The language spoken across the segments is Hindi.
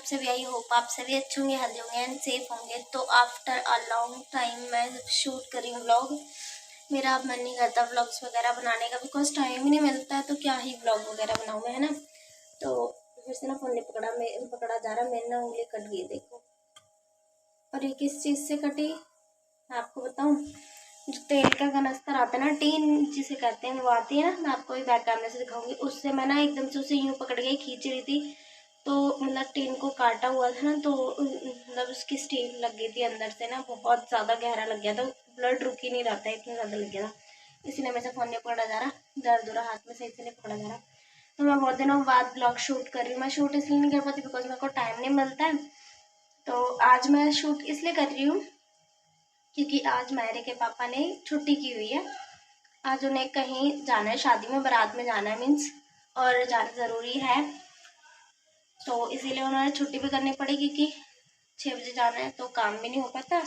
सभी, आई होप आप सभी अच्छे होंगे, हेल्दी होंगे एंड सेफ होंगे। तो आफ्टर अ लॉन्ग टाइम मैं शूट कर रही हूँ व्लॉग। मेरा अब मन नहीं करता व्लॉग्स वगैरह बनाने का, बिकॉज टाइम ही नहीं मिलता है, तो क्या ही व्लॉग वगैरह बनाऊँ मैं, है ना। तो फिर से ना फोन नहीं पकड़ा जा रहा, मेरी ना उंगली कट गई देखो। और ये किस चीज़ से कटी मैं आपको बताऊँ। जो तेल का कनस्तर आता है ना, टीन जिसे कहते हैं, वो आती है ना, मैं आपको भी बैक कैमरे से दिखाऊंगी। उससे मैं ना एकदम से उसे यूं पकड़ के खींच रही थी, तो मतलब टीन को काटा हुआ था ना, तो मतलब उसकी स्टील लग गई थी अंदर से ना, बहुत ज़्यादा गहरा लग गया था, ब्लड रुक ही नहीं रहा था, इतना ज़्यादा लग गया था। इसलिए मेरे से फ़ोन नहीं पकड़ा जा रहा, दर्द हो रहा हाथ में, सही से नहीं पकड़ा जा रहा। तो मैं बहुत दिनों बाद ब्लॉग शूट कर रही हूँ। मैं शूट इसलिए नहीं कर पाती बिकॉज मेरे को टाइम नहीं मिलता है। तो आज मैं शूट इसलिए कर रही हूँ क्योंकि आज मायरे के पापा ने छुट्टी की हुई है। आज उन्हें कहीं जाना है, शादी में, बारात में जाना है मीन्स, और जाना ज़रूरी है, तो इसीलिए उन्होंने छुट्टी भी करनी पड़ी क्योंकि 6 बजे जाना है, तो काम भी नहीं हो पाता,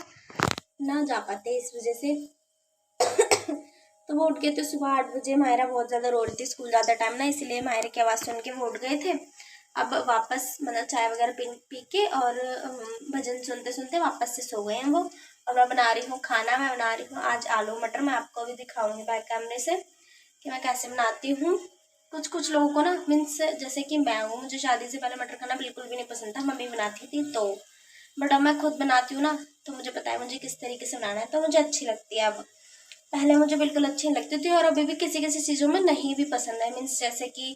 ना जा पाते इस वजह से। तो वो उठ गए थे सुबह 8 बजे। मायरा बहुत ज़्यादा रो रही थी स्कूल ज़्यादा टाइम ना, इसलिए मायरे की आवाज़ सुन के वो उठ गए थे। अब वापस मतलब चाय वगैरह पी के और भजन सुनते सुनते वापस से सो गए हैं वो। और मैं बना रही हूँ खाना। मैं बना रही हूँ आज आलू मटर। मैं आपको भी दिखाऊंगी बैक कैमरे से कि मैं कैसे बनाती हूँ। कुछ लोगों को ना मीन्स जैसे कि मैं हूँ, मुझे शादी से पहले मटर खाना बिल्कुल भी नहीं पसंद था, मम्मी बनाती थी तो, बट अब मैं खुद बनाती हूँ ना, तो मुझे पता है मुझे किस तरीके से बनाना है, तो मुझे अच्छी लगती है अब। पहले मुझे बिल्कुल अच्छी नहीं लगती थी, और अभी भी किसी किसी चीज़ों में नहीं भी पसंद है। मीन्स जैसे कि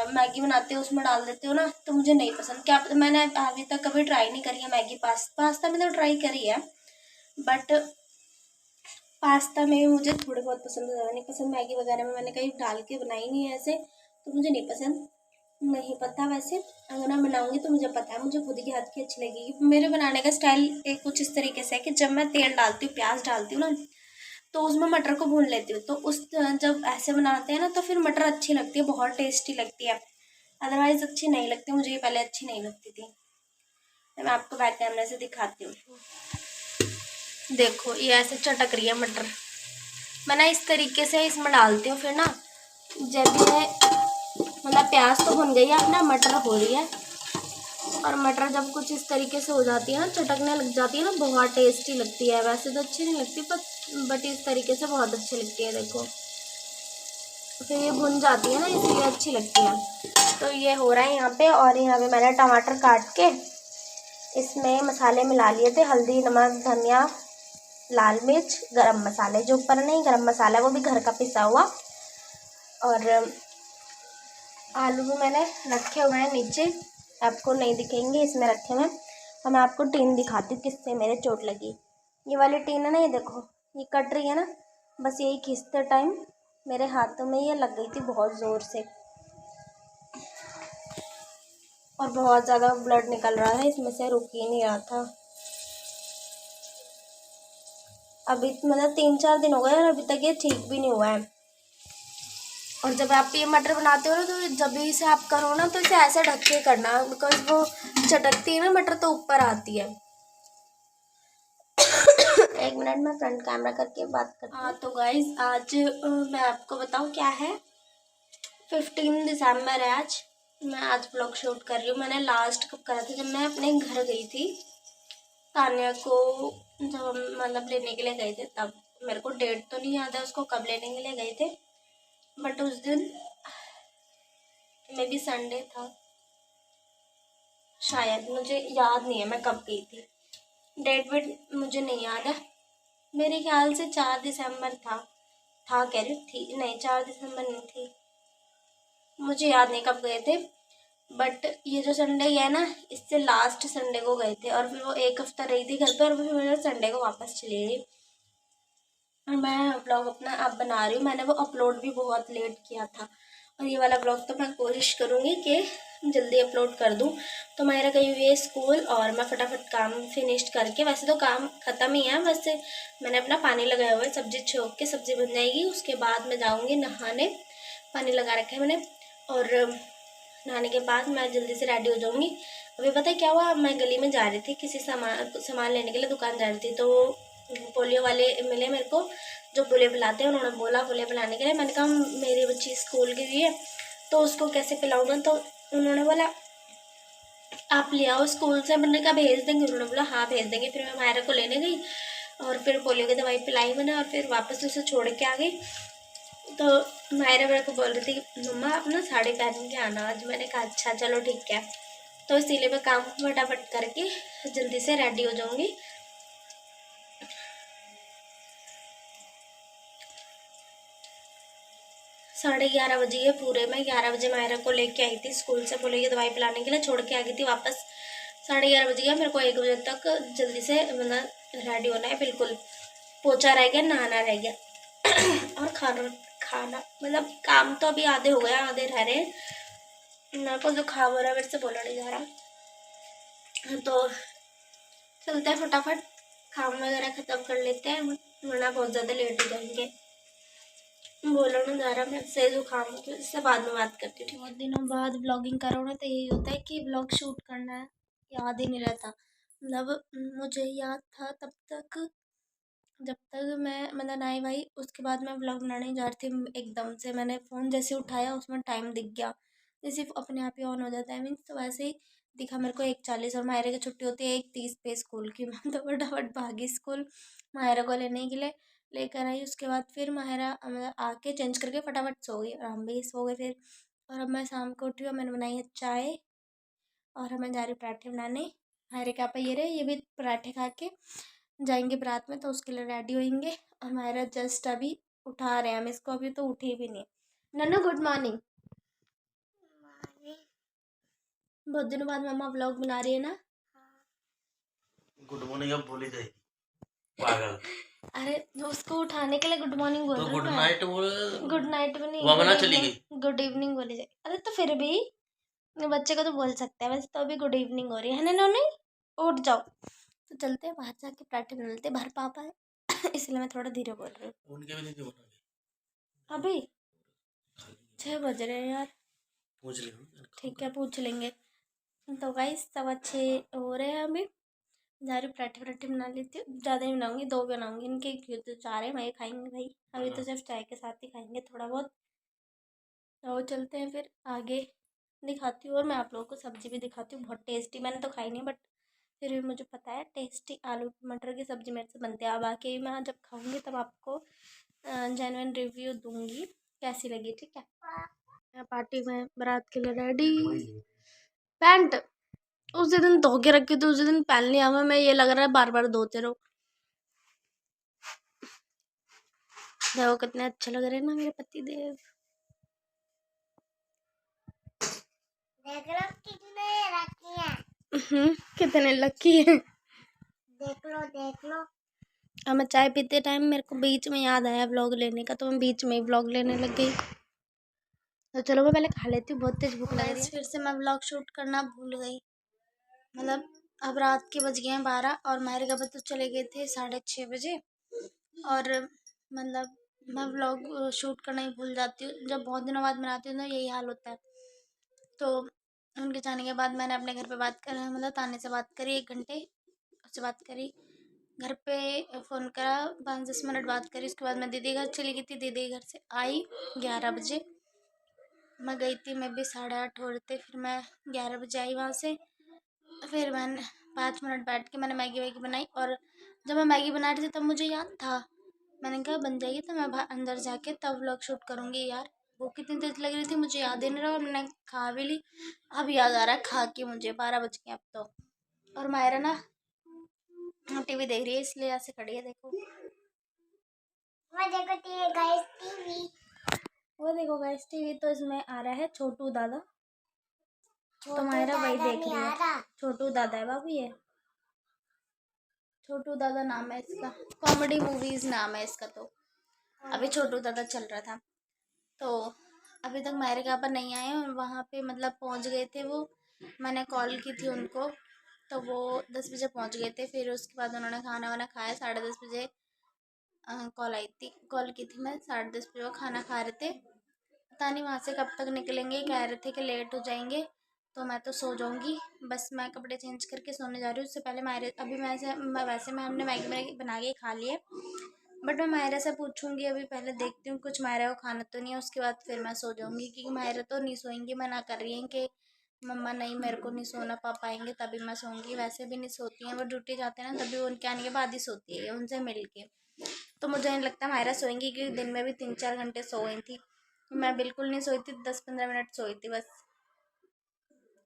मैगी बनाते हो उसमें डाल देते हो ना, तो मुझे नहीं पसंद। क्या मैंने अभी तक कभी ट्राई नहीं करी है मैगी। पास्ता मैंने ट्राई करी है, बट पास्ता में मुझे थोड़े बहुत पसंद, ज़्यादा नहीं पसंद। मैगी वगैरह में मैंने कहीं डाल के बनाई नहीं है ऐसे, तो मुझे नहीं पसंद। नहीं पता वैसे, अगर मैं बनाऊंगी तो मुझे पता है मुझे खुद की हाथ की अच्छी लगेगी। मेरे बनाने का स्टाइल कुछ इस तरीके से है कि जब मैं तेल डालती हूँ, प्याज डालती हूँ ना, तो उसमें मटर को भून लेती हूँ। तो जब ऐसे बनाते हैं ना, तो फिर मटर अच्छी लगती है, बहुत टेस्टी लगती है। अदरवाइज अच्छी नहीं लगती, मुझे ये पहले अच्छी नहीं लगती थी। मैं आपको बैक कैमरे से दिखाती हूँ। देखो ये ऐसे चटक रही है मटर। मैं ना इस तरीके से इसमें डालती हूँ, फिर ना जब ये मतलब प्याज तो भुन गई है, अपना मटर हो रही है, और मटर जब कुछ इस तरीके से हो जाती है ना, चटकने लग जाती है ना, बहुत टेस्टी लगती है। वैसे तो अच्छी नहीं लगती, बट इस तरीके से बहुत अच्छी लगती है। देखो फिर ये भुन जाती है ना, इसलिए अच्छी लगती है। तो ये हो रहा है यहाँ पे, और यहाँ पे मैंने टमाटर काट के इसमें मसाले मिला लिए थे, हल्दी, नमक, धनिया, लाल मिर्च, गरम मसाले। जो ऊपर नहीं गरम मसाला है वो भी घर का पिसा हुआ, और आलू भी मैंने रखे हुए हैं नीचे, आपको नहीं दिखेंगे, इसमें रखे हुए हैं। और मैं आपको टीन दिखाती हूँ किससे मेरे चोट लगी। ये वाली टीन है ना, ये देखो, ये कट रही है ना, बस यही खींचते टाइम मेरे हाथों में ये लग गई थी बहुत ज़ोर से, और बहुत ज़्यादा ब्लड निकल रहा है इसमें से, रुक ही नहीं रहा था। अभी मतलब 3-4 दिन हो गए और अभी तक ये ठीक भी नहीं हुआ है। और जब आप ये मटर बनाते हो ना, तो जब भी इसे आप करो ना, तो इसे ऐसे ढक के करना, बिकॉज वो चटकती है ना मटर, तो ऊपर आती है। एक मिनट में फ्रंट कैमरा करके बात करती हूँ। तो गाइज आज मैं आपको बताऊँ क्या है, 15 दिसंबर है आज। मैं आज ब्लॉग शूट कर रही हूँ। मैंने लास्ट कब करा था, जब मैं अपने घर गई थी तान्या को, जब हम मतलब लेने के लिए गए थे तब। मेरे को डेट तो नहीं याद है उसको कब लेने के लिए गए थे, बट उस दिन मे बी संडे था शायद, मुझे याद नहीं है मैं कब गई थी, डेट वेट मुझे नहीं याद है। मेरे ख्याल से 4 दिसंबर था कह रही थी, नहीं 4 दिसंबर नहीं थी, मुझे याद नहीं कब गए थे। बट ये जो संडे है ना, इससे लास्ट संडे को गए थे, और फिर वो एक हफ्ता रही थी घर पे, और फिर मैं संडे को वापस चली गई। और मैं ब्लॉग अपना अब बना रही हूँ। मैंने वो अपलोड भी बहुत लेट किया था, और ये वाला ब्लॉग तो मैं कोशिश करूँगी कि जल्दी अपलोड कर दूँ। तो मेरा गई हुई है स्कूल, और मैं फटाफट काम फिनिश करके, वैसे तो काम ख़त्म ही है, वैसे मैंने अपना पानी लगाया हुआ है, सब्ज़ी छोंक के सब्ज़ी बन जाएगी, उसके बाद मैं जाऊँगी नहाने। पानी लगा रखा है मैंने, और नहाने के बाद मैं जल्दी से रेडी हो जाऊँगी। अभी पता है क्या हुआ, मैं गली में जा रही थी किसी सामान लेने के लिए, दुकान जा रही थी, तो पोलियो वाले मिले मेरे को, जो पोलियो पिलाते हैं। उन्होंने बोला पोलियो पिलाने के लिए। मैंने कहा मेरी बच्ची स्कूल गई हुई है, तो उसको कैसे पिलाऊंगा, तो उन्होंने बोला आप ले आओ स्कूल से। मैंने कहा भेज देंगे, उन्होंने बोला हाँ भेज देंगे। फिर मैं मायरा को लेने गई और फिर पोलियो की दवाई पिलाई मैंने और फिर वापस उसे छोड़ के आ गई। तो मायरा मेरे को बोल रही थी मम्मा आप ना साड़ी पहन के आना आज। मैंने कहा अच्छा चलो ठीक है। तो इसीलिए मैं काम फटाफट करके जल्दी से रेडी हो जाऊंगी। 11:30 बजे है पूरे। मैं 11 बजे मायरा को लेके आई थी स्कूल से, पोलियो की दवाई पिलाने के लिए छोड़ के आ गई थी वापस। 11:30 बज गया। मेरे को 1 बजे तक जल्दी से मतलब रेडी होना है बिल्कुल। पोछा रह गया, नहाना रह गया और खाना खाना मतलब काम तो अभी आधे हो गया, आधे रह रहे हैं। मेरे को जो खा हो रहा है मेरे से बोला नहीं जा रहा। तो चलते हैं फटाफट, काम वगैरह ख़त्म कर लेते हैं वरना बहुत ज़्यादा लेट हो जाएंगे। बोला नहीं जा रहा मैं से जुकाम की, इससे बाद में बात करती थी। बहुत दिनों बाद ब्लॉगिंग कर रहा हूँ ना, तो यही होता है कि ब्लॉग शूट करना है, याद ही नहीं रहता। मतलब मुझे याद था तब तक जब तक मैं मतलब नाई भाई, उसके बाद मैं ब्लॉग बनाने जा रही थी। एकदम से मैंने फ़ोन जैसे उठाया उसमें टाइम दिख गया, जैसे अपने आप ही ऑन हो जाता है मीन्स। तो वैसे ही दिखा मेरे को 1:40 और मायरे की छुट्टी होती है 1:30 पे स्कूल की। मैं तो फटाफट भागी स्कूल मायरा को लेने के लिए, लेकर आई। उसके बाद फिर मायरा मतलब आके चेंज करके फटाफट सो गई और हम भी सो गए फिर। और अब मैं शाम को उठी और मैंने बनाई है चाय और हमें जा रही पराठे बनाने। मायरे क्या पे ये रहे, ये भी पराठे खा के जाएंगे बारात में, तो उसके लिए रेडी होंगे। और मायरा जस्ट अभी उठा रहे हैं हम इसको, अभी तो उठी भी नहीं। Nannu good morning. बहुत दिनों बाद मम्मा व्लॉग बना रही है ना। गुड मॉर्निंग अब बोली जाएगी पागल। अरे उसको उठाने के लिए गुड मॉर्निंग बोल तो रही हूँ गुड मैं। नाइट बोल। गुड नाइट भी नहीं, वमना चली गई। गुड इवनिंग बोली जाए। अरे तो फिर भी बच्चे को तो बोल सकते हैं, वैसे तो अभी गुड इवनिंग हो रही है ना। नोनी उठ जाओ। तो चलते हैं बाहर जाके पराठे बना लेते हैं, बाहर पापा है इसलिए मैं थोड़ा धीरे बोल रही हूँ। उनके भी नहीं थे अभी 6 बज रहे हैं यार। पूछ ले। ठीक है पूछ लेंगे। तो गाइस 6:15 हो रहे हैं अभी। जा रही पराठे पराठे बना लेती हूँ, ज़्यादा नहीं बनाऊंगी, 2 बनाऊंगी। इनके क्यों तो 4 है, मैं खाएंगे भाई। अभी तो सिर्फ चाय के साथ ही खाएंगे थोड़ा बहुत। तो चलते हैं फिर आगे दिखाती हूँ। और मैं आप लोगों को सब्ज़ी भी दिखाती हूँ, बहुत टेस्टी। मैंने तो खाई नहीं बट फिर भी मुझे पता है टेस्टी आलू मटर की सब्ज़ी मेरे से बनती है। अब आके मैं जब खाऊंगी तब आपको जेन्युइन रिव्यू दूंगी कैसी लगी, ठीक है। मैं पार्टी में बारात के लिए रेडी। पैंट उसी दिन धो के रखी थी, उसी दिन पहन लिया मैं ये लग रहा है बार बार धोते रहो। देखो कितने अच्छे लग रहे हैं ना मेरे पति देव। देख लो कितने लकी हैं। कितने लकी हैं, देख लो देख लो। अब मैं चाय पीते टाइम मेरे को बीच में याद आया व्लॉग लेने का, तो मैं बीच में ही व्लॉग लेने लग गई। तो चलो मैं पहले खा लेती हूँ, बहुत तेज भूख लग रही है। फिर से मैं व्लॉग शूट करना भूल गई। मतलब अब रात के बज गए हैं 12 और मायरे का तो चले गए थे 6:30 बजे। और मतलब मैं व्लॉग शूट करना ही भूल जाती हूँ, जब बहुत दिनों बाद बनाती हूँ ना यही हाल होता है। तो उनके जाने के बाद मैंने अपने घर पे बात कर मतलब ताने से बात करी 1 घंटे, उससे बात करी घर पे, फ़ोन करा 5-10 मिनट बात करी। उसके बाद मैं दीदी घर चली गई थी, दीदी घर से आई 11 बजे। मैं गई थी मैं भी 8:30 हो रहे थे। फिर मैं 11 बजे आई वहाँ से। फिर मैंने 5 मिनट बैठ के मैंने मैगी वैगी बनाई। और जब मैं मैगी बना रही थी तब मुझे याद था, मैंने कहा बन जाएगी तो मैं अंदर जाके तब व्लॉग शूट करूँगी। यार भूख कितनी तेज लग रही थी मुझे याद ही नहीं रहा, और मैंने खा भी ली। अब याद आ रहा है खा के मुझे 12 बज गए अब तो। और मायरा ना टीवी देख रही है इसलिए ऐसे खड़ी है, देखो वो देखो टीवी। वो देखो गाइस टीवी, तो इसमें आ रहा है छोटू दादा। तो मायरा वही देख रही है। छोटू दादा है बाबू ये, छोटू दादा नाम है इसका, कॉमेडी मूवीज नाम है इसका। तो अभी छोटू दादा चल रहा था। तो अभी तक मायरे के यहाँ पर नहीं आए और वहाँ पे मतलब पहुँच गए थे वो। मैंने कॉल की थी उनको तो वो 10 बजे पहुँच गए थे। फिर उसके बाद उन्होंने खाना वाना खाया 10:30 बजे। कॉल की थी मैं 10:30 बजे, वो खाना खा रहे थे। पता नहीं वहाँ से कब तक निकलेंगे, कह रहे थे कि लेट हो जाएंगे। तो मैं तो सो जाऊँगी, बस मैं कपड़े चेंज करके सोने जा रही हूँ। उससे पहले मायरे अभी वैसे मैं हमने मैगी बना के खा ली है, बट मैं मायरा से पूछूंगी अभी। पहले देखती हूँ कुछ मायरा को खाना तो नहीं है, उसके बाद फिर मैं सो जाऊँगी, क्योंकि मायरा तो नहीं सोएंगी, मना कर रही है कि मम्मा नहीं मेरे को नहीं सोना, पापा आएंगे तभी मैं सोऊंगी। वैसे भी नहीं सोती हैं, वो ड्यूटी जाते हैं ना तभी उनके आने के बाद ही सोती है उनसे मिल के। तो मुझे नहीं लगता मायरा सोएंगी, क्योंकि दिन में भी 3-4 घंटे सोई थी। मैं बिल्कुल नहीं सोई थी, 10-15 मिनट सोई थी बस।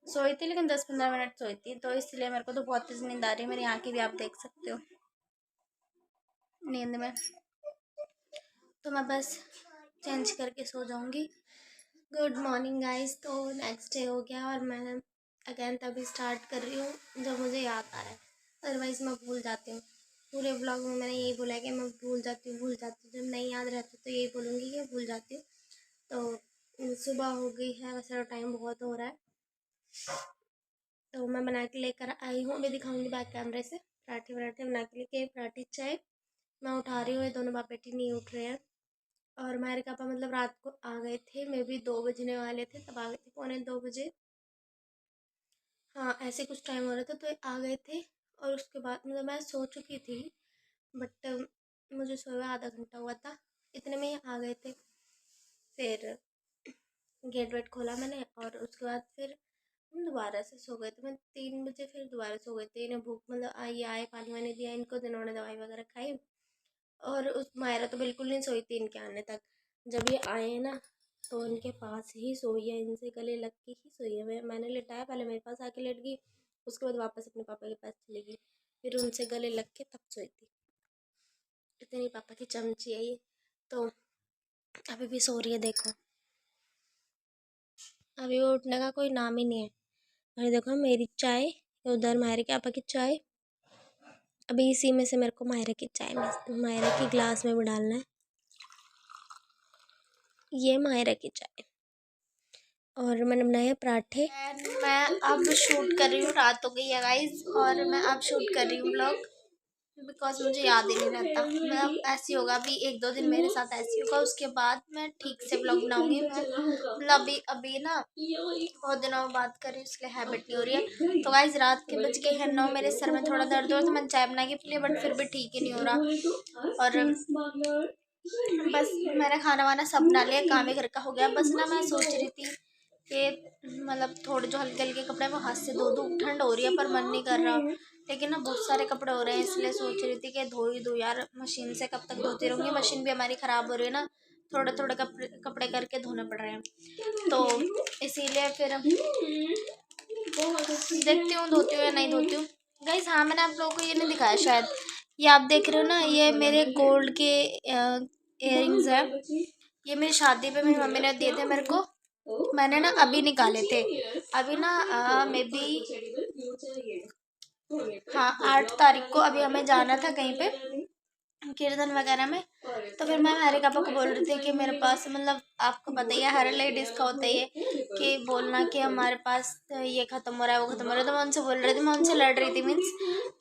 सोई थी लेकिन 10-15 मिनट सोई थी, तो इसलिए मेरे को तो बहुत तेज नींद आ रही है। मेरी आंखें भी आप देख सकते हो नींद में। तो मैं बस चेंज करके सो जाऊंगी। Good morning guys. तो नेक्स्ट डे हो गया और मैं अगेन तभी स्टार्ट कर रही हूँ जब मुझे याद आ रहा है, अदरवाइज़ मैं भूल जाती हूँ। पूरे व्लॉग में मैंने यही बोला है कि मैं भूल जाती हूँ। जब नहीं याद रहता तो यही बोलूँगी कि भूल जाती हूँ। तो सुबह हो गई है, वैसे तो टाइम बहुत हो रहा है। तो मैं बना के लेकर आई हूँ, अभी दिखाऊंगी बैक कैमरे से। पराठे वराठे बना के लेके, पराठे चाय मैं उठा रही हूँ। ये दोनों बाप बेटी नहीं उठ रहे हैं। और हमारे पापा मतलब रात को आ गए थे, मे भी 2 बजने वाले थे तब आ गए थे, 1:45 बजे। हाँ ऐसे कुछ टाइम हो रहा था तो ये आ गए थे। और उसके बाद मतलब मैं सो चुकी थी, बट मुझे सोए हुए आधा घंटा हुआ था, इतने में ही आ गए थे। फिर गेट वेट खोला मैंने और उसके बाद फिर हम दोबारा से सो गए थे। मैं 3 बजे फिर दोबारा सो गई थी। इन्हें भूख मतलब ये आए, पानी वानी दिया इनको, तो इन्होंने दवाई वगैरह खाई। और उस मायरा तो बिल्कुल नहीं सोई थी इनके आने तक। जब ये आए हैं ना तो इनके पास ही सोई है, इनसे गले लग के ही सोई है। मैंने लिटाया, पहले मेरे पास आके लेट गई, उसके बाद वापस अपने पापा के पास चली गई, फिर उनसे गले लग के तब सोई थी। इतनी पापा की चमची है ये। तो अभी भी सो रही है, देखो अभी वो उठने का कोई नाम ही नहीं है। और देखो मेरी चाय, उधर मायरे के पापा की चाय। अभी इसी में से मेरे को मायरे की चाय में, मायरे की ग्लास में भी डालना है। ये मायरा की चाय। और मैंने बनाए पराठे। मैं अब शूट कर रही हूँ, रात हो गई है गाइस, और मैं अब शूट कर रही हूँ ब्लॉग, बिकॉज मुझे याद ही नहीं रहता। मतलब ऐसी होगा, अभी 1-2 दिन मेरे साथ ऐसी होगा, उसके बाद मैं ठीक से ब्लॉग बनाऊंगी। मैं मतलब अभी ना बहुत दिनों बाद कर रही हूँ, इसलिए हैबिट नहीं हो रही है। तो गाइस रात के बज के है 9, मेरे सर में थोड़ा दर्द हो रहा, तो मैंने चाय बना के पी लिया, बट फिर भी ठीक ही नहीं हो रहा। और बस मैंने खाना वाना सब बना लिया, काम ही घर का हो गया। बस ना मैं सोच रही थी कि मतलब थोड़े जो हल्के हल्के कपड़े वो हाथ से धो दूँ, ठंड हो रही है पर मन नहीं कर रहा। लेकिन ना बहुत सारे कपड़े हो रहे हैं, इसलिए सोच रही थी कि धो ही दूँ यार, मशीन से कब तक धोती रहूँगी। मशीन भी हमारी ख़राब हो रही है ना, थोड़े थोड़े कपड़े करके धोने पड़ रहे हैं, तो इसीलिए फिर देखती हूँ धोती हूँ या नहीं धोती हूँ। गाइस हाँ, मैंने आप लोगों को ये नहीं दिखाया शायद, ये आप देख रहे हो ना, ये मेरे गोल्ड के इयररिंग्स हैं। ये मेरी शादी पे मेरी मम्मी ने दिए थे मेरे को, मैंने ना अभी निकाले थे। अभी ना मे बी हाँ 8 तारीख को अभी हमें जाना था कहीं पे कीर्तन वगैरह में। तो फिर मैं हमारे पापा को बोल रही थी कि मेरे पास मतलब आपको पता ही है हर लेडीज़ का होता ही है कि बोलना कि हमारे पास ये ख़त्म हो रहा है वो ख़त्म हो रहा है। तो मैं उनसे बोल रही थी, मैं उनसे लड़ रही थी, मीन्स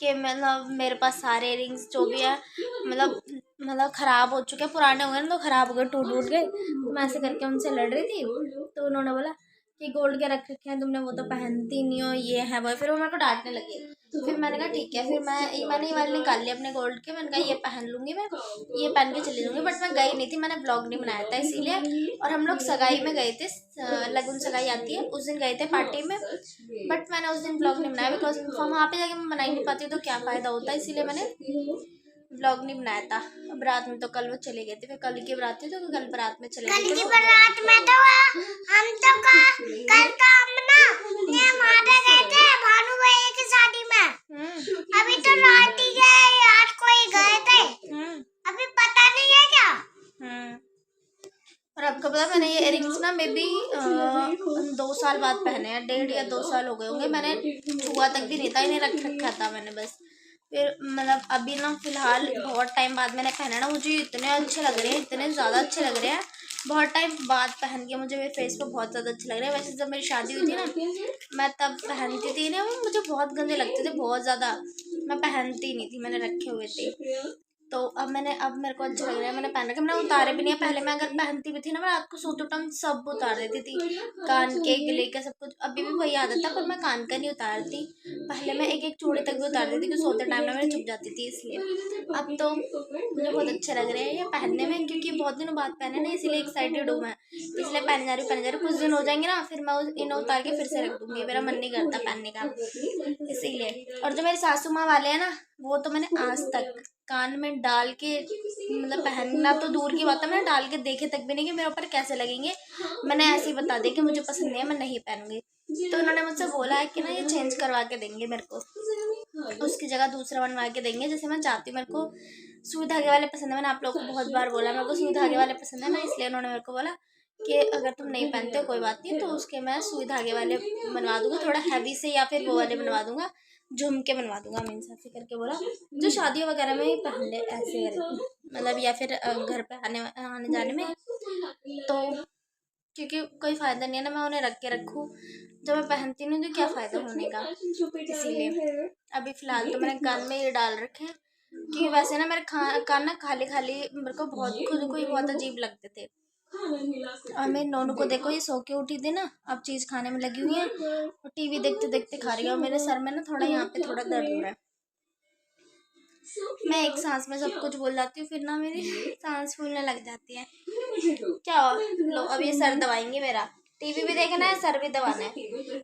कि मतलब मेरे पास सारे रिंग्स जो भी है मतलब ख़राब हो चुके हैं, पुराने हो गए ना तो ख़राब हो गए, टूट गए। तो मैं ऐसे करके उनसे लड़ रही थी, तो उन्होंने बोला कि गोल्ड के रख रखे हैं तुमने, वो तो पहनती नहीं हो, ये है वो। फिर वो मेरे को डांटने लगी। फिर मैंने कहा ठीक है, फिर मैंने ये वाले निकाल लिया अपने गोल्ड के। मैंने कहा ये पहन लूँगी मैं, ये पहन के चली जाऊँगी। बट मैं गई नहीं थी, मैंने ब्लॉग नहीं बनाया था इसीलिए। और हम लोग सगाई में गए थे, लगन सगाई आती है उस दिन गए थे पार्टी में, बट मैंने उस दिन ब्लॉग नहीं बनाया, बिकॉज वहाँ पे जाके मैं बना ही नहीं पाती तो क्या फ़ायदा होता, इसीलिए मैंने ब्लॉग नहीं बनाया था। अब रात में तो कल वो चले गए थे, फिर कल की बारात थी तो कल बारात में चले गए थे। कल की बारात में तो हम तो कल का हम ना ये माता गए थे भानु भैया की शादी में। अभी तो रात ही गए, आज कोई गए थे, अभी पता नहीं है क्या। और आपको पता मैंने ये इयररिंग्स ना मे बी 2 साल बाद पहने हैं, 1.5 या 2 साल हो गए होंगे। मैंने छुआ तक भी नहीं था, इन्हें रख रखा था मैंने बस। फिर मतलब अभी ना फिलहाल बहुत टाइम बाद मैंने पहना ना, मुझे इतने अच्छे लग रहे हैं, इतने ज़्यादा अच्छे लग रहे हैं। बहुत टाइम बाद पहन के मुझे मेरे फेस पे बहुत ज़्यादा अच्छे लग रहे हैं। वैसे जब मेरी शादी हुई थी ना मैं तब पहनती थी ना, वो मुझे बहुत गंदे लगते थे, बहुत ज़्यादा मैं पहनती नहीं थी, मैंने रखे हुए थे। तो अब मेरे को अच्छा लग रहा है, मैंने पहन रखा। मैंने उतारे भी नहीं है, पहले मैं अगर पहनती भी थी ना, मैं रात को सोते टाइम सब उतार देती थी, कान के गले का सब कुछ। अभी भी वही आदत था, पर मैं कान का नहीं उतारती। पहले मैं एक एक चूड़ी तक भी उतार देती क्योंकि सोते टाइम ना मेरे चुभ जाती थी, इसलिए। अब तो मुझे बहुत अच्छे लग रहे हैं ये पहनने में, क्योंकि बहुत दिनों बाद पहने ना, इसीलिए एक्साइटेड हूँ मैं, इसलिए पहने जा रही हूँ। कुछ दिन हो जाएंगे ना, फिर मैं इन्हें उतार के फिर से रख दूंगी, मेरा मन नहीं करता पहनने का, इसीलिए। और जो मेरी सासू माँ वाले हैं ना, वो तो मैंने आज तक कान में डाल के, मतलब पहनना तो दूर की बात है, मैंने डाल के देखे तक भी नहीं कि मेरे ऊपर कैसे लगेंगे। मैंने ऐसे ही बता दिया कि मुझे पसंद नहीं है, मैं नहीं पहनूंगी। तो उन्होंने मुझसे बोला है कि ना ये चेंज करवा के देंगे मेरे को, उसकी जगह दूसरा बनवा के देंगे जैसे मैं चाहती हूँ। मेरे को सुई धागे वाले पसंद है, मैंने आप लोग को बहुत बार बोला मेरे को सुई धागे वाले पसंद है ना, इसलिए उन्होंने मेरे को बोला कि अगर तुम नहीं पहनते हो कोई बात नहीं, तो उसके मैं सुई धागे वाले बनवा दूंगा, थोड़ा हैवी से, या फिर वो वाले बनवा दूंगा, झुमके बनवा दूंगा। मैं ऐसे करके बोला, जो शादियों वगैरह में पहन ले ऐसे करके, मतलब या फिर घर पे आने जाने में, तो क्योंकि कोई फ़ायदा नहीं है ना मैं उन्हें रख के रखूँ, जब मैं पहनती नहीं तो क्या फ़ायदा होने का, इसीलिए। अभी फ़िलहाल तो मैंने कान में ये डाल रखे हैं, कि वैसे ना मेरे कान ना खाली खाली मेरे को बहुत, खुद को ही बहुत अजीब लगते थे। और मेरी नोनू को देखो, ये सो के उठी थी ना, अब चीज़ खाने में लगी हुई है और टीवी देखते देखते खा रही है, और मेरे सर में ना थोड़ा यहाँ पे थोड़ा दर्द हो रहा है। मैं एक सांस में सब कुछ बोल जाती हूँ, फिर ना मेरी सांस फूलने लग जाती है। क्या हो, लो अब ये सर दबाएंगे मेरा, टीवी भी देखना है, सर भी दबाना है।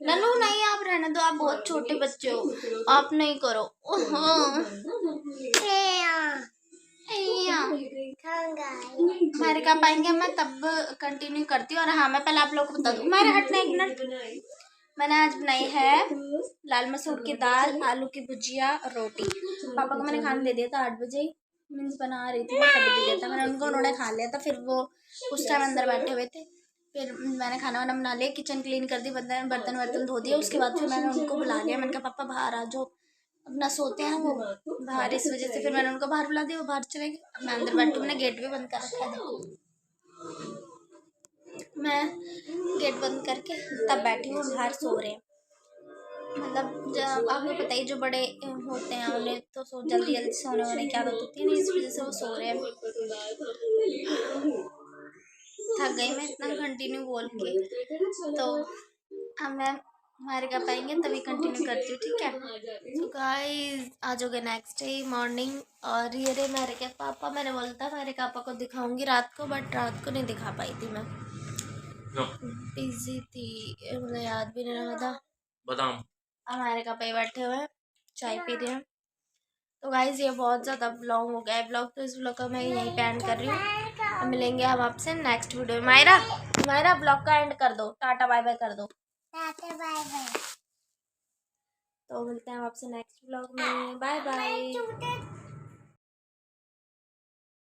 नन्नू नहीं, आप रहने दो, आप बहुत छोटे बच्चे हो, आप नहीं करो। हमारे कहाँ पाएंगे, मैं तब कंटिन्यू करती हूँ। और हाँ, मैं पहले आप लोग को बता दूँ, मेरे हटने एक मिनट, मैंने आज बनाई है लाल मसूर की दाल, आलू की भुजिया और रोटी। पापा को मैंने खाने दे दिया था 8 बजे, मीन्स बना रही थी मैं, तभी दे दिया था मैंने उनको, उन्होंने खा लिया था। फिर वो उस टाइम अंदर बैठे हुए थे, फिर मैंने खाना वाना बना लिया, किचन क्लीन कर दी, बर्तन वर्तन धो दिए। उसके बाद फिर मैंने उनको बुला लिया, मैंने कहा पापा बाहर आ जाओ, अपना सोते हैं वो बाहर, इस वजह से फिर मैंने उनको बाहर बुला दिया, वो बाहर चले गए। अब मैं अंदर बैठी, मैंने गेट भी बंद कर रखा है, देखो मैं गेट बंद करके तब बैठी हूँ, बाहर सो रहे हैं। मतलब जब आपको पता ही, जो बड़े होते हैं उन्हें तो जल्दी जल्दी सोने वाने की आदत होती है ना, इस वजह से वो सो रहे हैं। थक गई मैं इतना कंटिन्यू बोल के, तो अब मैं हमारे घर पाएंगे तभी कंटिन्यू करती हूँ, ठीक है। तो गाइस आ जाओगे नेक्स्ट डे मॉर्निंग, और ये रहे मेरे के पापा। मैंने बोला था मेरे पापा को दिखाऊंगी रात को, बट रात को नहीं दिखा पाई थी मैं, बिजी थी, मुझे याद भी नहीं रहा था। बादाम हमारे कप पे बैठे हुए हैं, चाय पी रहे हैं। तो गाइज ये बहुत ज़्यादा ब्लॉग हो गया है ब्लॉग, तो इस ब्लॉग का मैं यहीं पे एंड कर रही हूँ। अब मिलेंगे हम आपसे नेक्स्ट वीडियो में। मायरा ब्लॉग का एंड कर दो, टाटा बाय बाय कर दो, टाटा बाय बाय। तो मिलते हैं हम आपसे नेक्स्ट ब्लॉग में, बाय बाय।